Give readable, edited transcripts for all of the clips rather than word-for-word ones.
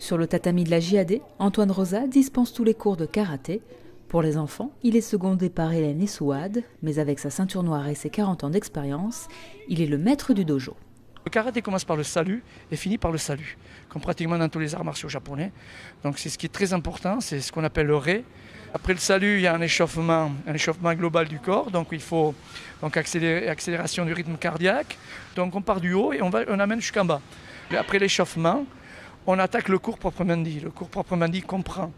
Sur le tatami de la JAD, Antoine Rosa dispense tous les cours de karaté. Pour les enfants, il est secondé par Hélène Essouad, mais avec sa ceinture noire et ses 40 ans d'expérience, il est le maître du dojo. Le karaté commence par le salut et finit par le salut, comme pratiquement dans tous les arts martiaux japonais. Donc c'est ce qui est très important, c'est ce qu'on appelle le rei. Après le salut, il y a un échauffement global du corps, donc il faut accélération du rythme cardiaque. Donc on part du haut et on amène jusqu'en bas. Après l'échauffement, on attaque le cours proprement dit. Le cours proprement dit comprend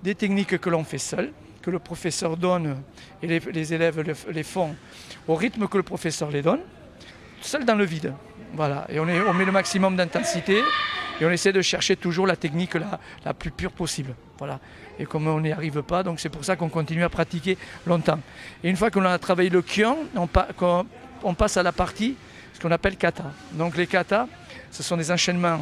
des techniques que l'on fait seul, que le professeur donne et les élèves les font au rythme que le professeur les donne, seul dans le vide. Voilà. Et on met le maximum d'intensité et on essaie de chercher toujours la technique la plus pure possible. Voilà. Et comme on n'y arrive pas, donc c'est pour ça qu'on continue à pratiquer longtemps. Et une fois qu'on a travaillé le kyon, on passe à la partie, ce qu'on appelle kata. Donc les katas, ce sont des enchaînements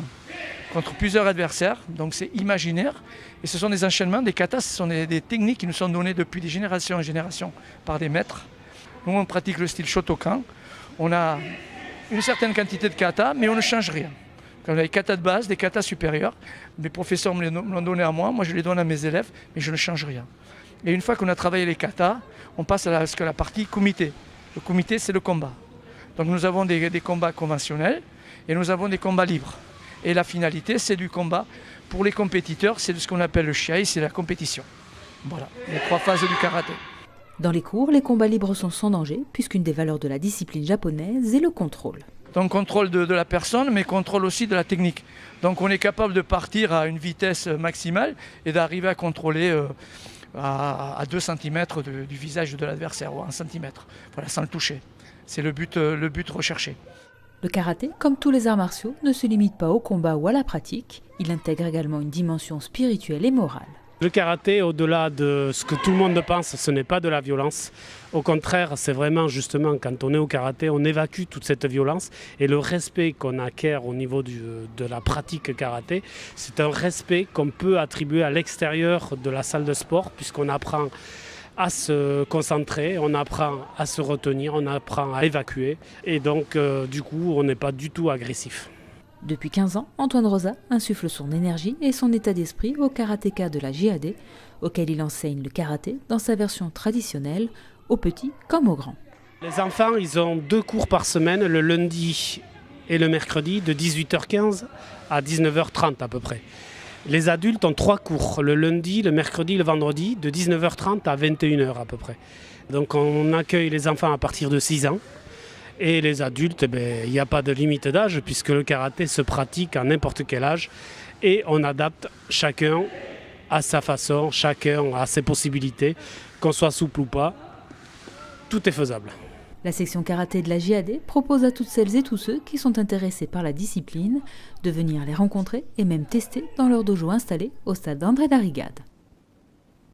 contre plusieurs adversaires, donc c'est imaginaire. Et ce sont des enchaînements, des katas, ce sont des techniques qui nous sont données depuis des générations en générations par des maîtres. Nous, on pratique le style Shotokan. On a une certaine quantité de katas, mais on ne change rien. On a des katas de base, des katas supérieurs. Mes professeurs me l'ont donné à moi je les donne à mes élèves, mais je ne change rien. Et une fois qu'on a travaillé les katas, on passe à la partie kumite. Le kumite, c'est le combat. Donc nous avons des combats conventionnels et nous avons des combats libres. Et la finalité, c'est du combat. Pour les compétiteurs, c'est ce qu'on appelle le shiai, c'est la compétition. Voilà, les 3 phases du karaté. Dans les cours, les combats libres sont sans danger, puisqu'une des valeurs de la discipline japonaise est le contrôle. Donc contrôle de la personne, mais contrôle aussi de la technique. Donc on est capable de partir à une vitesse maximale et d'arriver à contrôler à 2 cm du visage de l'adversaire, ou à 1 cm, voilà, sans le toucher. C'est le but recherché. Le karaté, comme tous les arts martiaux, ne se limite pas au combat ou à la pratique. Il intègre également une dimension spirituelle et morale. Le karaté, au-delà de ce que tout le monde pense, ce n'est pas de la violence. Au contraire, c'est vraiment justement quand on est au karaté, on évacue toute cette violence. Et le respect qu'on acquiert au niveau de la pratique karaté, c'est un respect qu'on peut attribuer à l'extérieur de la salle de sport, puisqu'on apprend à se concentrer, on apprend à se retenir, on apprend à évacuer. Et donc, du coup, on n'est pas du tout agressif. Depuis 15 ans, Antoine Rosa insuffle son énergie et son état d'esprit au karatéka de la JAD, auquel il enseigne le karaté dans sa version traditionnelle, aux petits comme aux grands. Les enfants, ils ont 2 cours par semaine, le lundi et le mercredi, de 18h15 à 19h30 à peu près. Les adultes ont 3 cours, le lundi, le mercredi et le vendredi, de 19h30 à 21h à peu près. Donc on accueille les enfants à partir de 6 ans. Et les adultes, il n'y a pas de limite d'âge puisque le karaté se pratique à n'importe quel âge. Et on adapte chacun à sa façon, chacun à ses possibilités, qu'on soit souple ou pas, tout est faisable. La section karaté de la JAD propose à toutes celles et tous ceux qui sont intéressés par la discipline de venir les rencontrer et même tester dans leur dojo installé au stade André Darrigade.